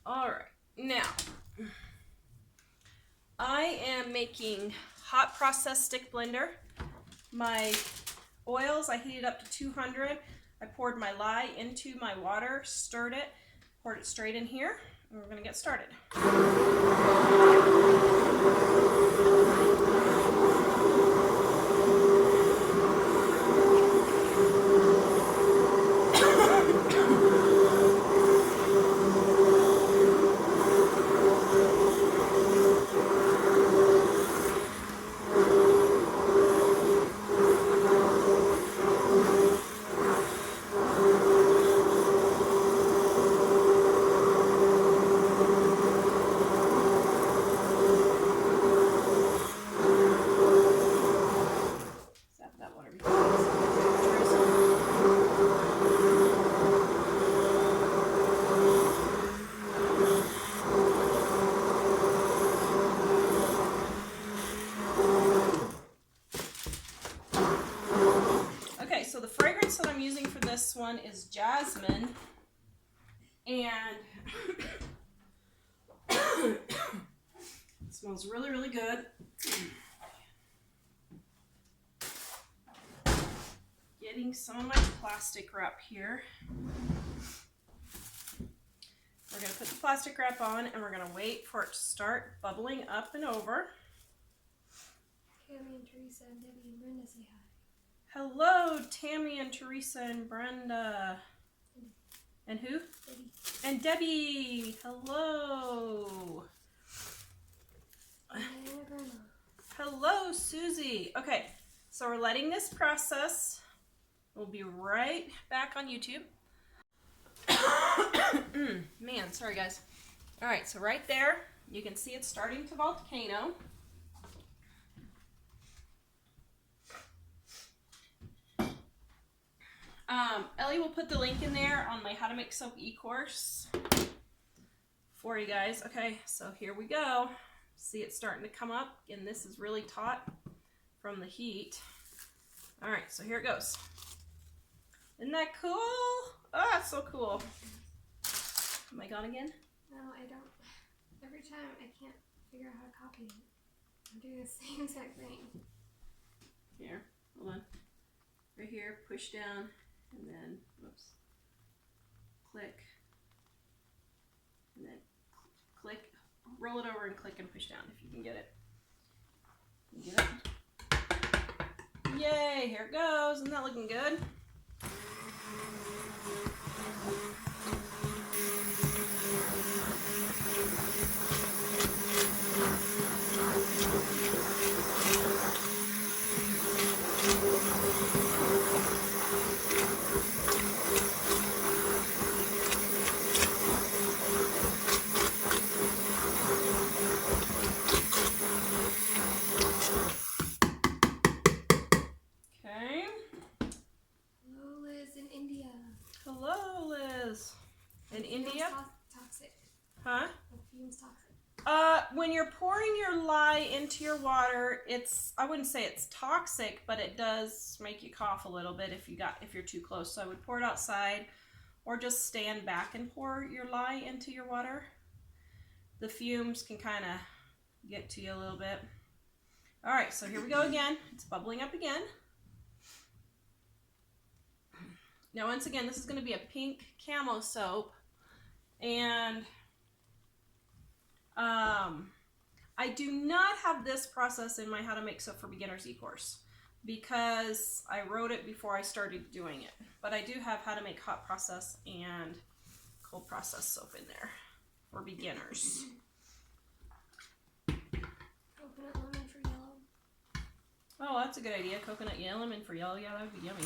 All right, now I am making hot process stick blender. My oils, I heated up to 200. I poured my lye into my water, stirred it, poured it straight in here, and we're gonna get started. So the fragrance that I'm using for this one is jasmine, and it smells really, really good. Getting some of my plastic wrap here. We're going to put the plastic wrap on, and we're going to wait for it to start bubbling up and over. Tammy and Teresa and Debbie and Brenda say hi. Hello, Tammy and Teresa and Brenda. And who? Debbie. And Debbie. Hello. Hello, Susie. Okay, so we're letting this process. We'll be right back on YouTube. Man, sorry guys. All right, so right there, you can see it's starting to volcano. Ellie will put the link in there on my How to Make Soap e-course for you guys. Okay, so here we go. See it starting to come up, and this is really taut from the heat. All right, so here it goes. Isn't that cool? Oh, it's so cool. Am I gone again? No, I don't. Every time I can't figure out how to copy it. I'm doing the same exact thing. Here, hold on. Right here, push down, and then, whoops, click, and then click, roll it over and click and push down if you can get it. Get it? Yay, here it goes. Isn't that looking good? In India? Toxic. Huh? The fume's toxic. When you're pouring your lye into your water, I wouldn't say it's toxic, but it does make you cough a little bit if you're too close. So I would pour it outside, or just stand back and pour your lye into your water. The fumes can kind of get to you a little bit. All right, so here we go again. It's bubbling up again. Now, once again, this is going to be a pink Camo Soap, and I do not have this process in my How to Make Soap for Beginners e-course because I wrote it before I started doing it. But I do have how to make hot process and cold process soap in there for beginners. Coconut lemon for yellow. Oh, that's a good idea. Coconut lemon for yellow. Yeah, that would be yummy.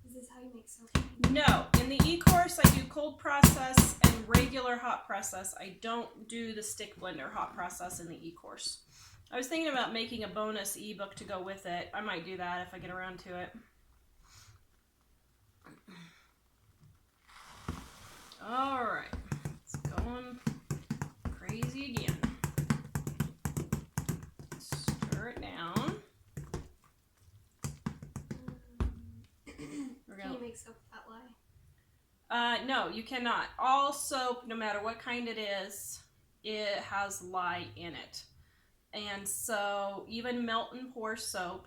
Is this how you make soap? the e-course, I do cold process and regular hot process. I don't do the stick blender hot process in the e-course. I was thinking about making a bonus ebook to go with it. I might do that if I get around to it. All right, it's going crazy again. Stir it down. Can you make soap without lye? No, you cannot. All soap, no matter what kind it is, it has lye in it. And so even melt and pour soap,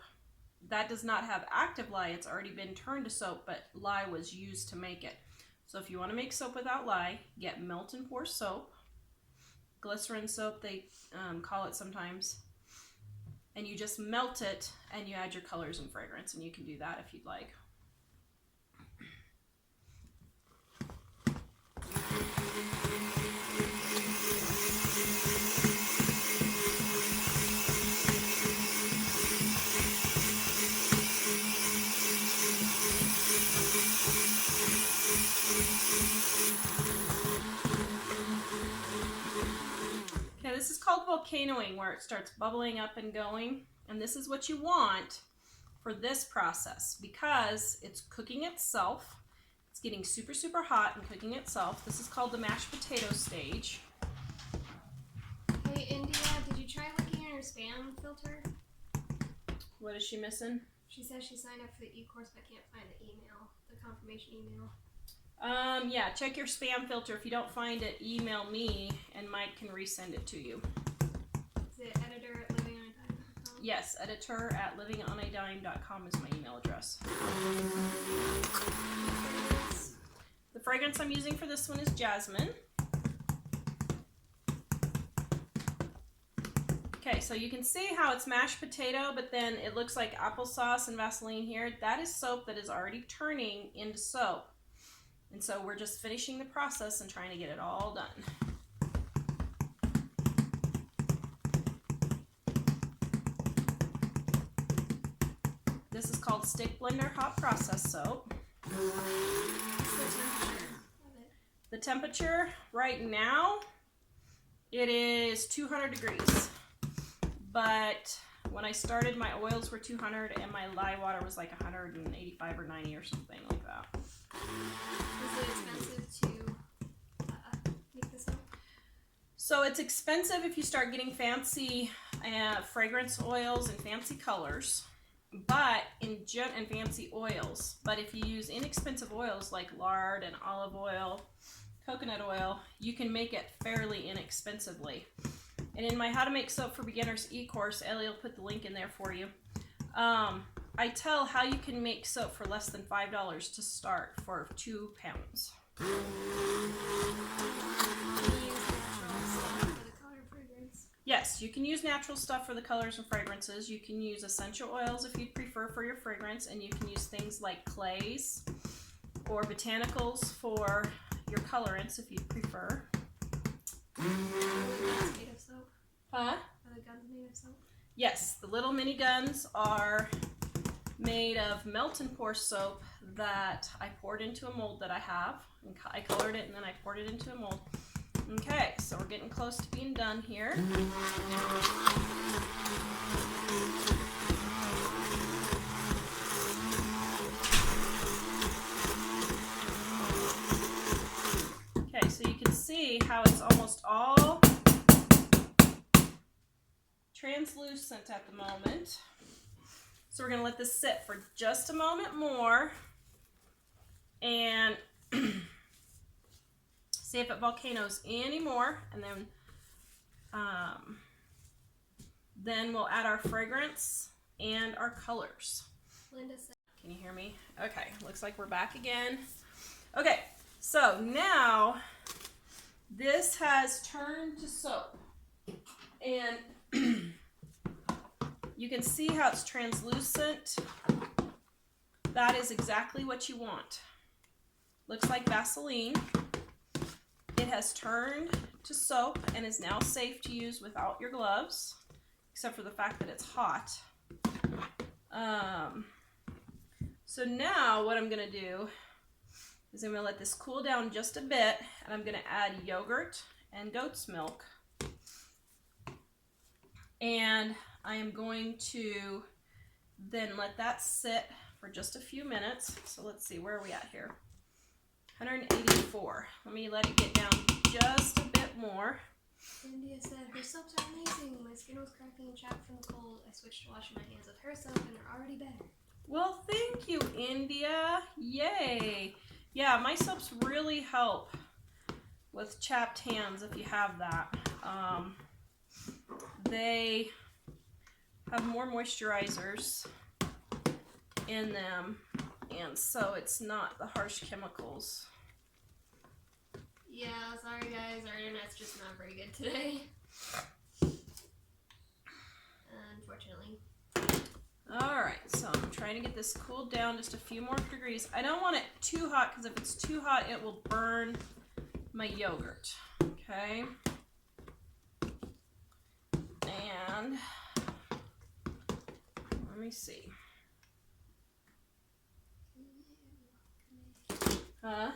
that does not have active lye. It's already been turned to soap, but lye was used to make it. So if you want to make soap without lye, get melt and pour soap. Glycerin soap, they call it sometimes. And you just melt it and you add your colors and fragrance, and you can do that if you'd like. Okay, this is called volcanoing, where it starts bubbling up and going. And this is what you want for this process because it's cooking itself. It's getting super, super hot and cooking itself. This is called the mashed potato stage. Hey, India, did you try looking at her spam filter? What is she missing? She says she signed up for the e-course but can't find the email, the confirmation email. Yeah, check your spam filter. If you don't find it, email me and Mike can resend it to you. Is it editor@livingonadime.com? Yes, editor@livingonadime.com is my email address. The fragrance I'm using for this one is jasmine. Okay, so you can see how it's mashed potato, but then it looks like applesauce and Vaseline here. That is soap that is already turning into soap. And so we're just finishing the process and trying to get it all done. This is called stick blender hot process soap. The temperature right now, it is 200 degrees. But when I started, my oils were 200 and my lye water was like 185 or 90 or something like that. Is it expensive to make this soap? So it's expensive if you start getting fancy fragrance oils and fancy colors, but and fancy oils. But if you use inexpensive oils like lard and olive oil, coconut oil, you can make it fairly inexpensively. And in my How to Make Soap for Beginners e-course, Ellie will put the link in there for you. I tell how you can make soap for less than $5 to start for 2 pounds. Yes, you can use natural stuff for the colors and fragrances. You can use essential oils if you'd prefer for your fragrance, and you can use things like clays or botanicals for your colorants if you'd prefer. Are the guns made of soap? Huh? Are the guns made of soap? Yes, the little mini guns are made of melt and pour soap that I poured into a mold that I have. And I colored it and then I poured it into a mold. Okay, so we're getting close to being done here. Okay, so you can see how it's almost all translucent at the moment. So we're going to let this sit for just a moment more and see if it volcanoes anymore, and then we'll add our fragrance and our colors. Linda said. Can you hear me? Okay, looks like we're back again. Okay, so now this has turned to soap, and you can see how it's translucent. That is exactly what you want. Looks like Vaseline. It has turned to soap and is now safe to use without your gloves, except for the fact that it's hot. So now what I'm going to do is I'm going to let this cool down just a bit, and I'm going to add yogurt and goat's milk. And I am going to then let that sit for just a few minutes. So let's see, where are we at here? 184. Let me let it get down just a bit more. India said, her soaps are amazing. My skin was cracking and chapped from the cold. I switched to washing my hands with her soap and they're already better. Well, thank you, India. Yay. Yeah, my soaps really help with chapped hands if you have that. They have more moisturizers in them, and so it's not the harsh chemicals. Yeah, sorry guys, our internet's just not very good today. Unfortunately. Alright, so I'm trying to get this cooled down just a few more degrees. I don't want it too hot because if it's too hot, it will burn my yogurt. Okay? And let me see. Huh?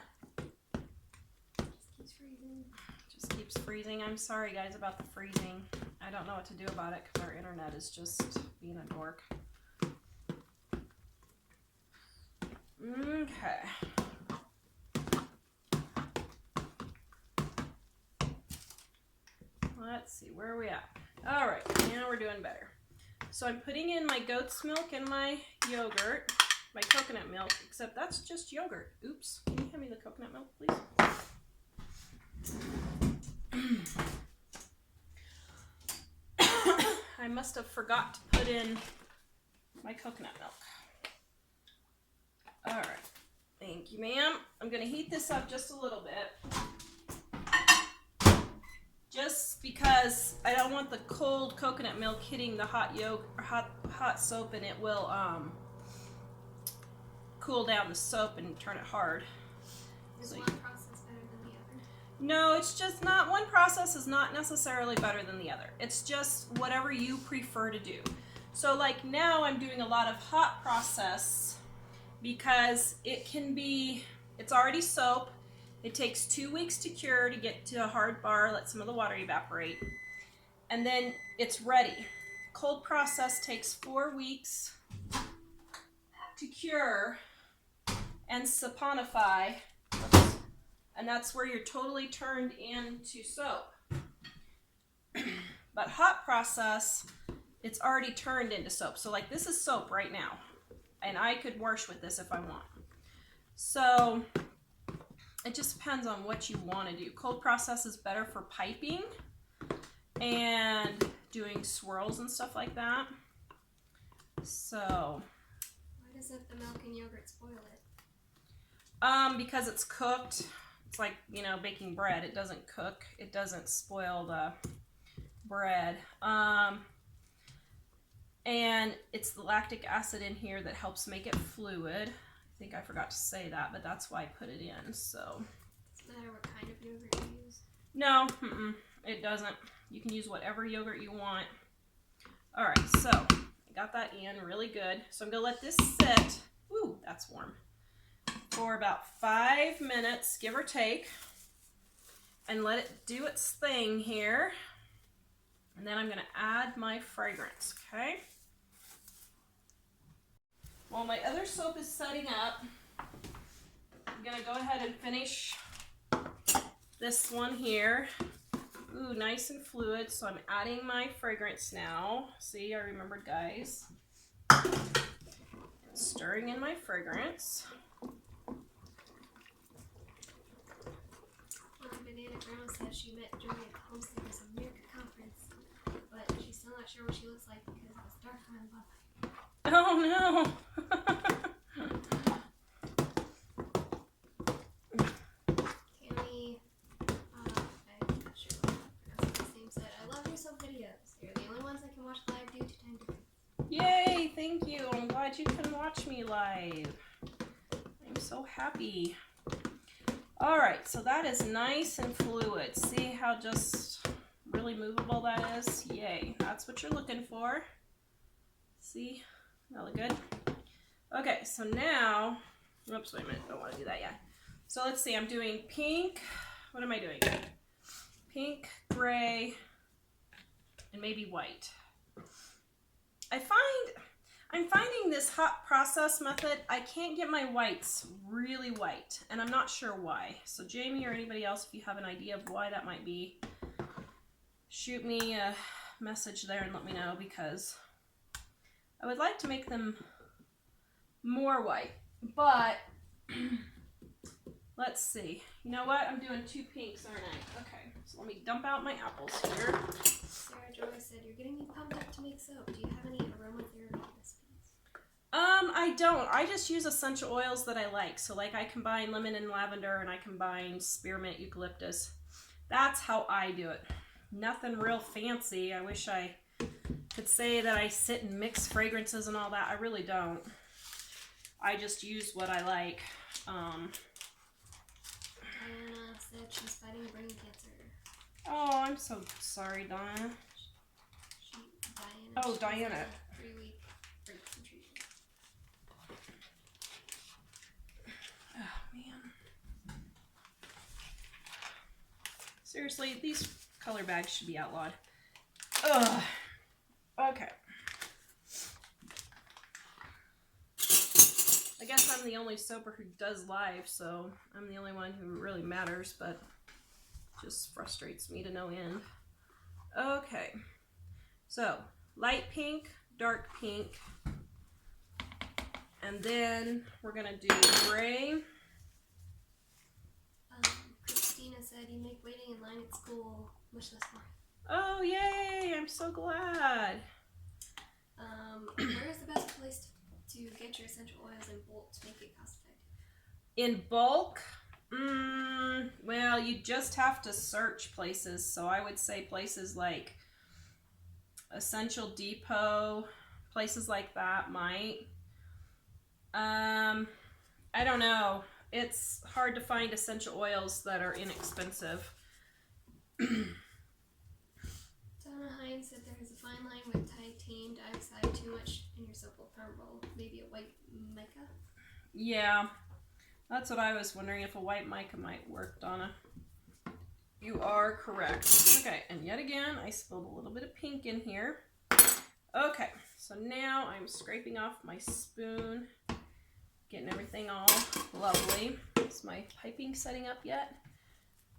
Just keeps freezing. Just keeps freezing. I'm sorry guys about the freezing. I don't know what to do about it because our internet is just being a dork. Okay. Let's see, where are we at? All right, now we're doing better. So I'm putting in my goat's milk and my yogurt, my coconut milk, except that's just yogurt. Oops, can you hand me the coconut milk, please? I must have forgot to put in my coconut milk. All right, thank you, ma'am. I'm gonna heat this up just a little bit. Just because I don't want the cold coconut milk hitting the hot hot soap, and it will cool down the soap and turn it hard. Is So one process better than the other? no, it's just not, one process is not necessarily better than the other. It's just whatever you prefer to do. So like now I'm doing a lot of hot process because it can be, it's already soap. It takes 2 weeks to cure to get to a hard bar, let some of the water evaporate, and then it's ready. Cold process takes 4 weeks to cure and saponify, and that's where you're totally turned into soap. But hot process, it's already turned into soap. So like this is soap right now, and I could wash with this if I want. So it just depends on what you want to do. Cold process is better for piping and doing swirls and stuff like that. So Why doesn't the milk and yogurt spoil it? because it's cooked. It's like, you know, baking bread. It doesn't cook. It doesn't spoil the bread. And it's the lactic acid in here that helps make it fluid. I think I forgot to say that, but that's why I put it in. So Doesn't matter what kind of yogurt you use. no, it doesn't. You can use whatever yogurt you want. All right, so I got that in really good. So I'm gonna let this sit. Ooh, that's warm. For about 5 minutes, give or take, and let it do its thing here. And then I'm gonna add my fragrance, okay? While my other soap is setting up, I'm gonna go ahead and finish this one here. Ooh, nice and fluid, so I'm adding my fragrance now. See, I remembered, guys. Stirring in my fragrance. Banana Grandma says she met Joey at the Homesteaders America conference, but she's still not sure what she looks like because it was dark around the bottom. Oh no! Tammy, I'm not sure what her name said. I love your soap videos. They're the only ones I can watch live due to time difference. Yay, thank you. I'm glad you can watch me live. I'm so happy. All right, so that is nice and fluid. See how just really movable that is? Yay, that's what you're looking for. See, that look good? Okay, so now, oops, wait a minute, don't want to do that yet. So let's see, I'm doing pink. What am I doing? Pink, gray, and maybe white. I'm finding this hot process method, I can't get my whites really white, and I'm not sure why. So Jamie or anybody else, if you have an idea of why that might be, shoot me a message there and let me know, because I would like to make them more white, but let's see. You know what? I'm doing 2 pinks, aren't I? Okay, so let me dump out my apples here. Sarah Joy said, you're getting me pumped up to make soap. Do you have any aromatherapy recipes? I don't. I just use essential oils that I like. So like I combine lemon and lavender, and I combine spearmint, eucalyptus. That's how I do it. Nothing real fancy. I wish I could say that I sit and mix fragrances and all that. I really don't. I just use what I like. Diana said she's fighting brain cancer. Oh, I'm so sorry, Donna. Diana. 3-week break from treatment. Oh, man. Seriously, these color bags should be outlawed. Ugh. Okay. I guess I'm the only soaper who does live, so I'm the only one who really matters, but it just frustrates me to no end. Okay. So, light pink, dark pink, and then we're going to do gray. Christina said you make waiting in line at school much less fun. Oh, yay! I'm so glad. Where is the best place to get your essential oils in bulk to make it cost effective? In bulk? Well, you just have to search places. So I would say places like Essential Depot, places like that might. I don't know. It's hard to find essential oils that are inexpensive. Donna Hines said there is a fine line with titanium dioxide. Too much in your soap will crumble. Maybe a white mica? Yeah, that's what I was wondering, if a white mica might work, Donna. You are correct. Okay, and yet again, I spilled a little bit of pink in here. Okay, so now I'm scraping off my spoon, getting everything all lovely. Is my piping setting up yet?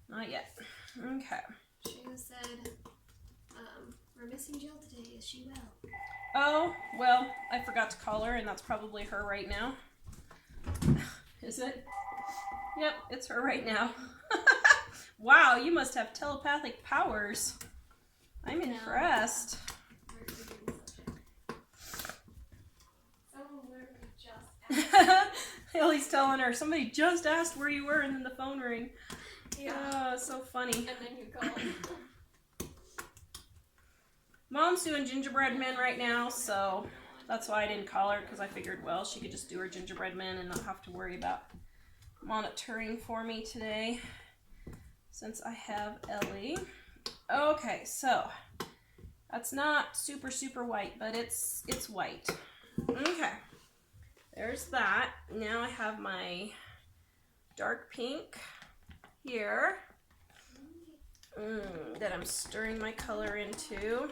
Not yet. Okay. Shayna said, we're missing Jill today. Is she well? Oh, well, I forgot to call her, and that's probably her right now. Is it? Yep, it's her right now. Wow, you must have telepathic powers. I'm impressed. Someone literally just asked. Ellie's telling her, somebody just asked where you were, and then the phone rang. Yeah. Oh, so funny. And then you called. Mom's doing gingerbread men right now, so that's why I didn't call her, because I figured, well, she could just do her gingerbread men and not have to worry about monitoring for me today, since I have Ellie. Okay, so that's not super, super white, but it's white. Okay, there's that. Now I have my dark pink here that I'm stirring my color into.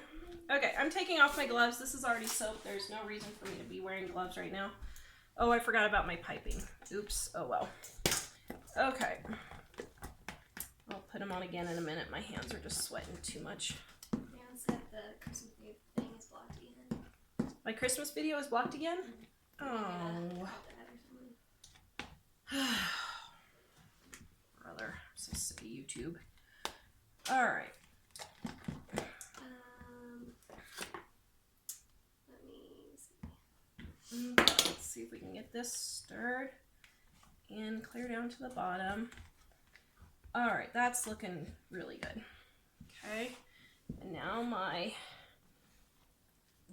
Okay, I'm taking off my gloves. This is already soaked. There's no reason for me to be wearing gloves right now. Oh, I forgot about my piping. Oops. Oh, well. Okay. I'll put them on again in a minute. My hands are just sweating too much. Dan said the Christmas thing is blocked again. My Christmas video is blocked again? Oh. Brother, I'm so sick of YouTube. Alright. Let me see. Let's see if we can get this stirred and clear down to the bottom. Alright, that's looking really good. Okay, and now my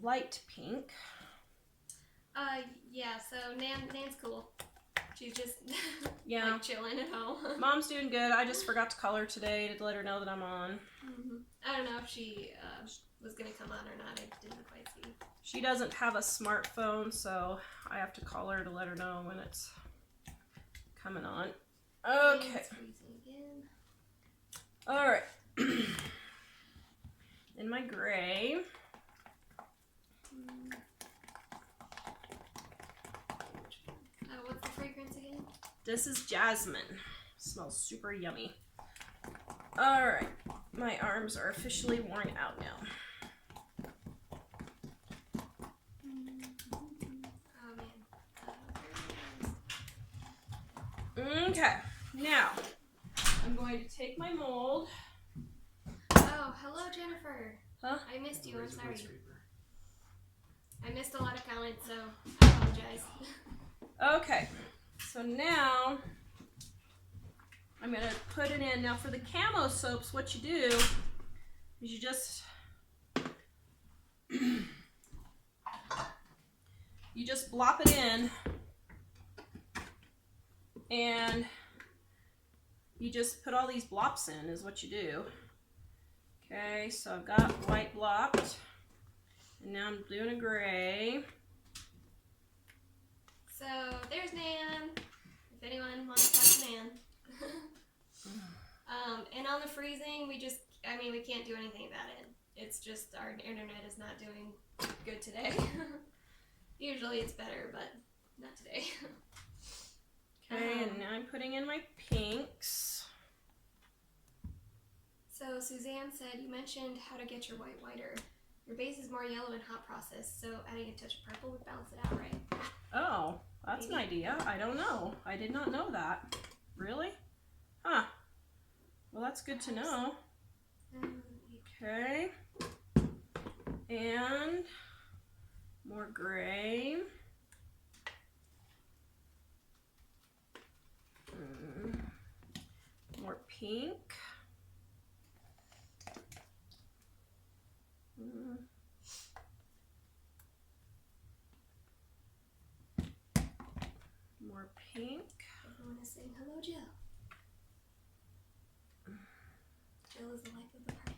light pink. Yeah, so Nan's cool. She's just Yeah. like chilling at home. Mom's doing good. I just forgot to call her today to let her know that I'm on. I don't know if she was going to come on or not. I didn't quite see. She doesn't have a smartphone, so I have to call her to let her know when it's coming on. Okay. It's freezing again. All right. In my gray. What's the fragrance again? This is jasmine. Smells super yummy. All right. My arms are officially worn out now. Oh man. Okay. Now, I'm going to take my mold. Oh, hello, Jennifer. Huh? I missed you. I'm sorry. I missed a lot of comments, so I apologize. Okay. So now, I'm going to put it in. Now, for the Camo Soaps, what you do is you just... you just blop it in. And you just put all these blops in is what you do. Okay, so I've got white blopped. And now I'm doing a gray. So there's Nan. If anyone wants to talk to Nan. And on the freezing, we can't do anything about it. It's just our internet is not doing good today. Usually it's better, but not today. Okay, and now I'm putting in my pinks. So Suzanne said, you mentioned how to get your white whiter. Your base is more yellow and hot process, so adding a touch of purple would balance it out, right? Oh, that's an idea. I don't know. I did not know that. Really? Huh. Well, that's good to know. Okay. And more gray. More pink. More pink. Everyone is saying hello, Jill. Jill is the life of the party.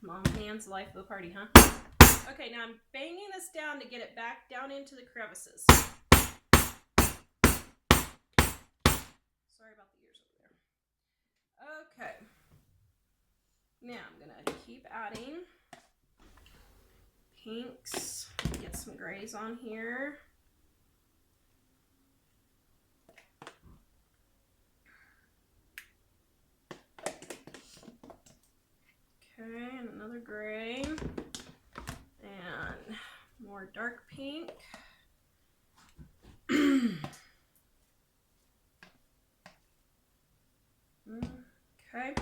Mom Nan's the life of the party, huh? Okay, now I'm banging this down to get it back down into the crevices. Sorry about the ears over there. Okay. Now I'm gonna keep adding pinks. Get some grays on here. Okay, and another gray. And more dark pink. Okay. Sorry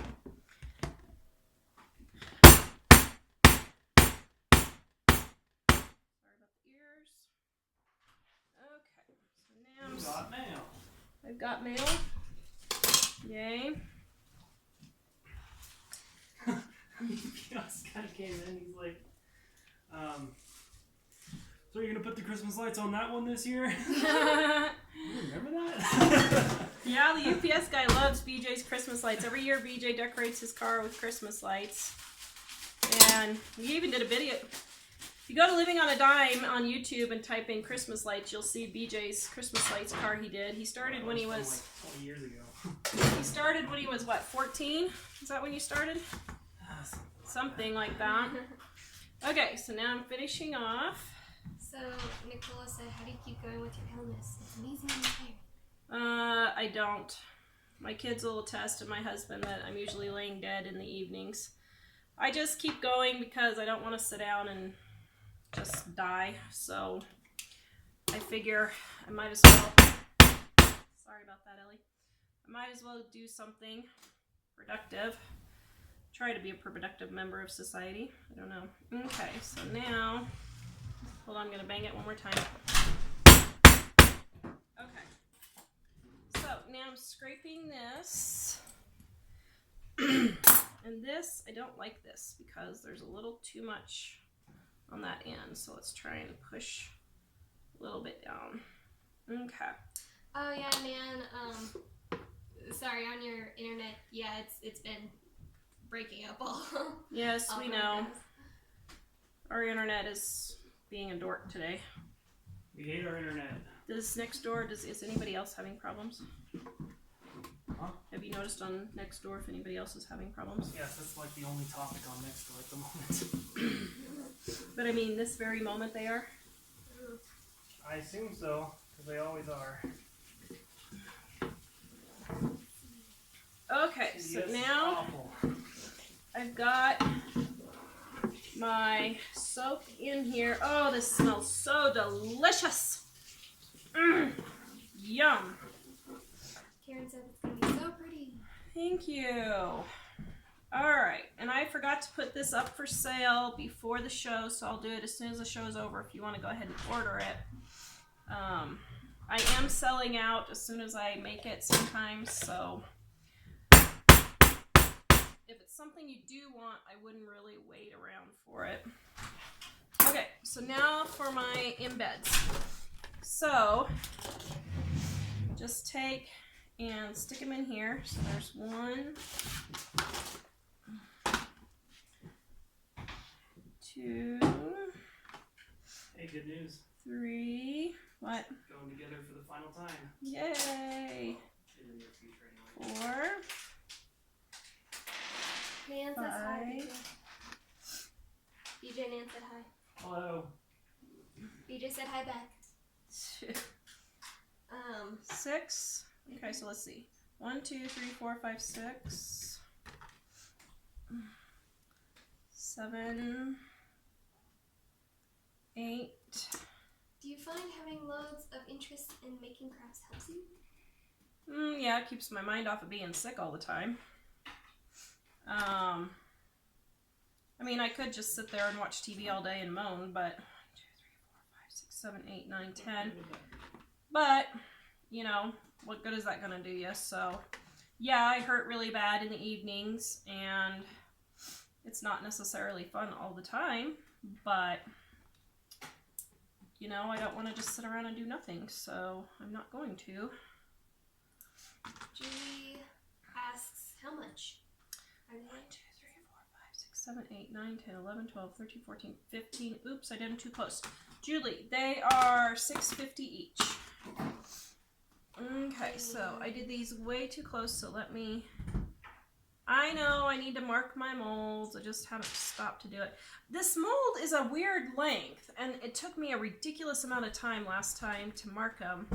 about the ears. Okay, so now You got mail. I've got mail. Yay. This guy came in, he's like, so you're gonna put the Christmas lights on that one this year? You remember that? Yeah, the UPS guy loves BJ's Christmas lights. Every year BJ decorates his car with Christmas lights. And we even did a video. If you go to Living on a Dime on YouTube and type in Christmas lights, you'll see BJ's Christmas lights car he did. He started when he was... like 20 years ago. He started when he was, what, 14? Is that when you started? Something like that. Okay, so now I'm finishing off. So Nicola said, how do you keep going with your illness? It's amazing in your hair. I don't. My kids will attest, and my husband, that I'm usually laying dead in the evenings. I just keep going because I don't want to sit down and just die. So I figure I might as well... Sorry about that, Ellie. I might as well do something productive. Try to be a productive member of society. I don't know. Okay, so now... Hold on, I'm going to bang it one more time. Okay. So now I'm scraping this. And this, I don't like this because there's a little too much on that end. So let's try and push a little bit down. Okay. Oh yeah, man. Sorry, on your internet, yeah, it's been breaking up all. Yes, all we know. podcasts. Our internet is being a dork today. We hate our internet. Does next door, is anybody else having problems? Huh? Have you noticed on Nextdoor if anybody else is having problems? Yes, that's like the only topic on Nextdoor at the moment. But I mean, this very moment they are. I assume so, because they always are. Okay, so Yes, now awful. I've got my soap in here. Oh, this smells so delicious. Yum. Karen said it's gonna be so pretty. Thank you. Alright, and I forgot to put this up for sale before the show, so I'll do it as soon as the show is over if you want to go ahead and order it. I am selling out as soon as I make it sometimes, so if it's something you do want, I wouldn't really wait around for it. Okay, so now for my embeds. So, just take and stick them in here. So there's 1, 2, Hey, good news. 3. What? Going together for the final time. Yay! In the near future, anyway. 4, Nan says hi, 5. BJ. Nan said hi. Hello. BJ said hi back. 6. Okay, so let's see. 1, 2, 3, 4, 5, 6. 7, 8. Do you find having loads of interest in making crafts helps you? Yeah, it keeps my mind off of being sick all the time. I mean, I could just sit there and watch TV all day and moan, but 1, 2, 3, 4, 5, 6, 7, 8, 9, 10. But, you know, what good is that going to do you? So, yeah, I hurt really bad in the evenings, and it's not necessarily fun all the time, but, you know, I don't want to just sit around and do nothing, so I'm not going to. Julie asks, how much are they? 1, 2, 3, 4, 5, 6, 7, 8, 9, 10, 11, 12, 13, 14, 15. Oops, I did them too close. Julie, they are $6.50 each. Okay, so I did these way too close, so let me... I know I need to mark my molds. I just haven't stopped to do it. This mold is a weird length, and it took me a ridiculous amount of time last time to mark them,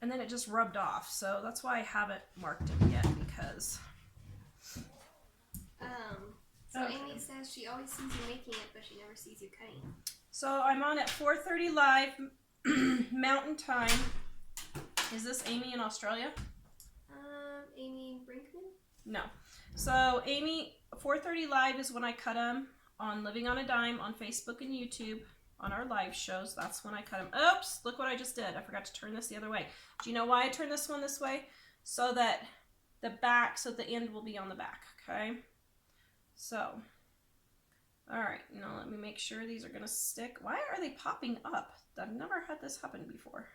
and then it just rubbed off. So that's why I haven't marked them yet, because... So Okay. Amy says she always sees you making it, but she never sees you cutting. So I'm on at 4:30 live Mountain Time. Is this Amy in Australia? Amy Brinkman? No. So Amy, 4:30 live is when I cut them on Living on a Dime on Facebook and YouTube on our live shows. That's when I cut them. Oops, look what I just did. I forgot to turn this the other way. Do you know why I turned this one this way? So that the back, so the end will be on the back, okay? So, all right, now let me make sure these are gonna stick. Why are they popping up? I've never had this happen before.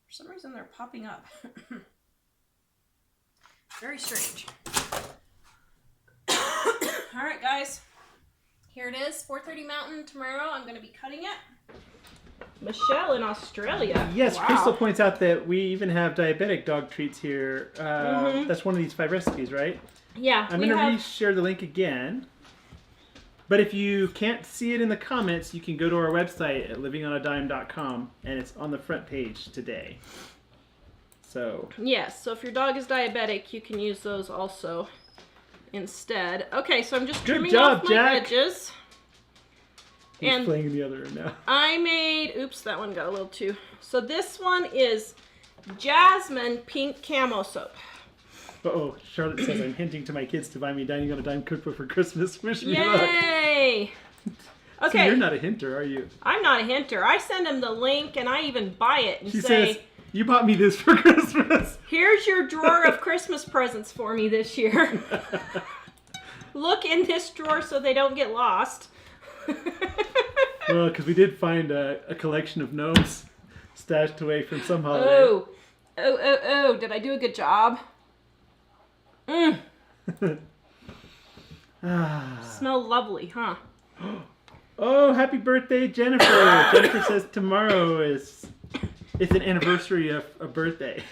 For some reason, they're popping up. Very strange. All right, guys. Here it is, 4:30 Mountain tomorrow. I'm going to be cutting it. Michelle in Australia. Yes, Wow. Crystal points out that we even have diabetic dog treats here. That's one of these 5 recipes, right? Yeah, I'm going to reshare the link again. But if you can't see it in the comments, you can go to our website at livingonadime.com, and it's on the front page today. So Yes, so if your dog is diabetic, you can use those also instead. Okay, so I'm just Good trimming job, off my Jack. edges. he's And playing in the other room now. I made, oops, that one got a little too. So this one is Jasmine Pink Camo Soap. Uh-oh, Charlotte says I'm hinting to my kids to buy me Dining on a Dime cookbook for Christmas. Wish me luck. Yay! So Okay, you're not a hinter, are you? I'm not a hinter. I send them the link and I even buy it and She say, says, you bought me this for Christmas. here's your drawer of Christmas presents for me this year. Look in this drawer so they don't get lost. Well, because we did find a collection of gnomes stashed away from some holiday. Oh, did I do a good job? Smell lovely, huh? Oh, happy birthday, Jennifer. Jennifer says tomorrow is it's an anniversary of a birthday.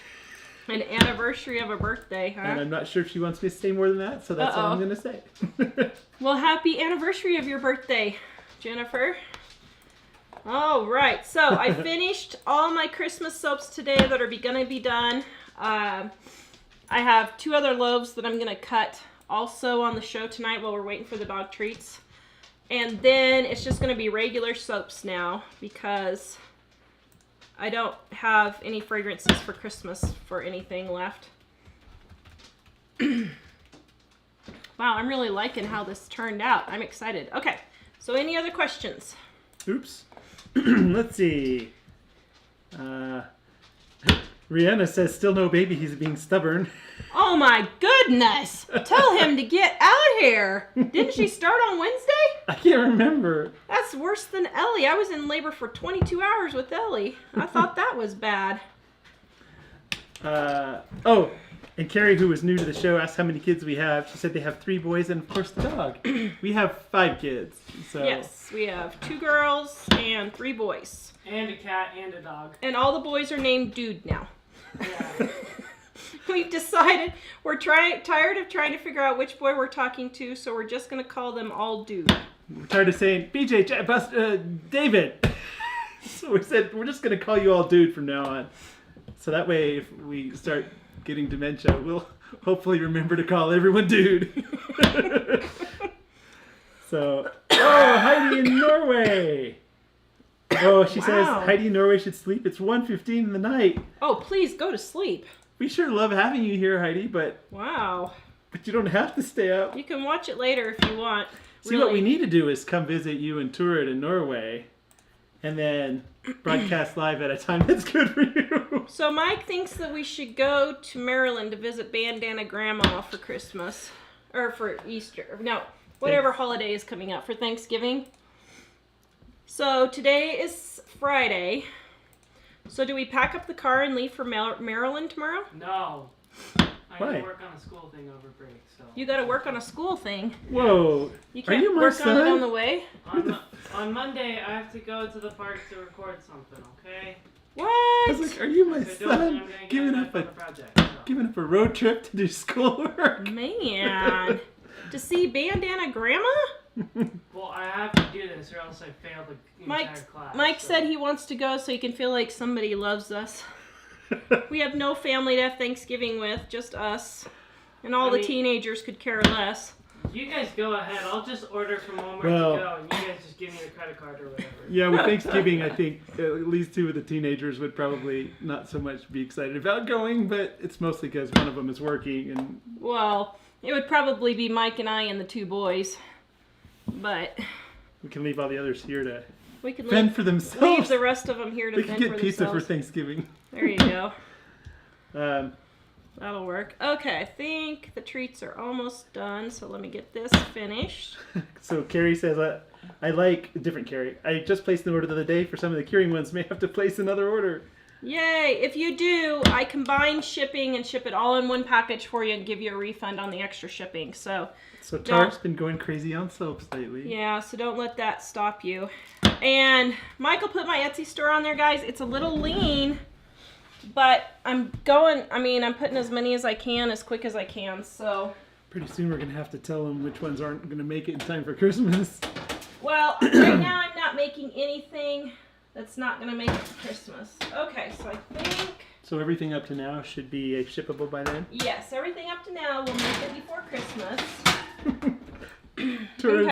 An anniversary of a birthday, huh? And I'm not sure if she wants me to say more than that, so that's all I'm going to say. Well, happy anniversary of your birthday, Jennifer. All right, so I finished all my Christmas soaps today that are going to be done. I have 2 other loaves that I'm going to cut also on the show tonight while we're waiting for the dog treats. And then it's just going to be regular soaps now because I don't have any fragrances for Christmas for anything left. Wow, I'm really liking how this turned out. I'm excited. Okay, so any other questions? Oops. Let's see. Rihanna says, still no baby, he's being stubborn. Oh my goodness! Tell him to get out here! Didn't she start on Wednesday? I can't remember. That's worse than Ellie. I was in labor for 22 hours with Ellie. I thought that was bad. Oh, and Carrie, who was new to the show, asked how many kids we have. She said they have 3 boys and, of course, the dog. We have 5 kids. So. Yes, we have 2 girls and 3 boys. And a cat and a dog. And all the boys are named Dude now. Yeah. We've decided we're tired of trying to figure out which boy we're talking to, so we're just going to call them all Dude. We're tired of saying, BJ, David. So we said, we're just going to call you all Dude from now on. So that way, if we start getting dementia, we'll hopefully remember to call everyone Dude. So, oh, Heidi in Norway. Oh, she says Heidi in Norway should sleep. It's 1:15 in the night. Oh, please go to sleep. We sure love having you here, Heidi, but Wow. you don't have to stay up. You can watch it later if you want. See, what we need to do is come visit you and tour it in Norway, and then broadcast live at a time that's good for you. So Mike thinks that we should go to Maryland to visit Bandana Grandma for Christmas. Or for Easter. No, whatever holiday is coming up for Thanksgiving. So today is Friday. So do we pack up the car and leave for Maryland tomorrow? No. I Why? need to work on a school thing over break, so. You got to work on a school thing. Whoa. You can't you my work on it son? on the way. On Monday, I have to go to the park to record something, okay? I What? was like, are you my If I don't, then son? I'm gonna get Giving back up on a the project. So. giving up a road trip to do schoolwork. Man. To see Bandana Grandma? Well, I have to do this or else I fail the entire class. Mike so. said he wants to go so he can feel like somebody loves us. We have no family to have Thanksgiving with, just us. And all the teenagers could care less. You guys go ahead. I'll just order from Walmart Well- to go, and you guys just give me the credit card or whatever. Yeah, with Thanksgiving, I think at least 2 of the teenagers would probably not so much be excited about going, but it's mostly because one of them is working. And Well, it would probably be Mike and I and the 2 boys. But we can leave all the others here to we can fend leave, for leave themselves. the rest of them here to They fend can for get pizza for themselves. Thanksgiving. There you go. Um, That'll work. Okay, I think the treats are almost done, so let me get this finished. so Carrie says, I like a different Carrie. I just placed an order the other day for some of the curing ones. May have to place another order. Yay! If you do, I combine shipping and ship it all in one package for you and give you a refund on the extra shipping. So Tar's been going crazy on soaps lately. yeah, so don't let that stop you. And Michael put my Etsy store on there, guys. It's a little lean, but I'm putting as many as I can, as quick as I can, so. Pretty soon we're going to have to tell them which ones aren't going to make it in time for Christmas. Well, right now I'm not making anything that's not going to make it for Christmas. Okay, so I think, So everything up to now should be shippable by then? yes, everything up to now will make it before Christmas. Tor-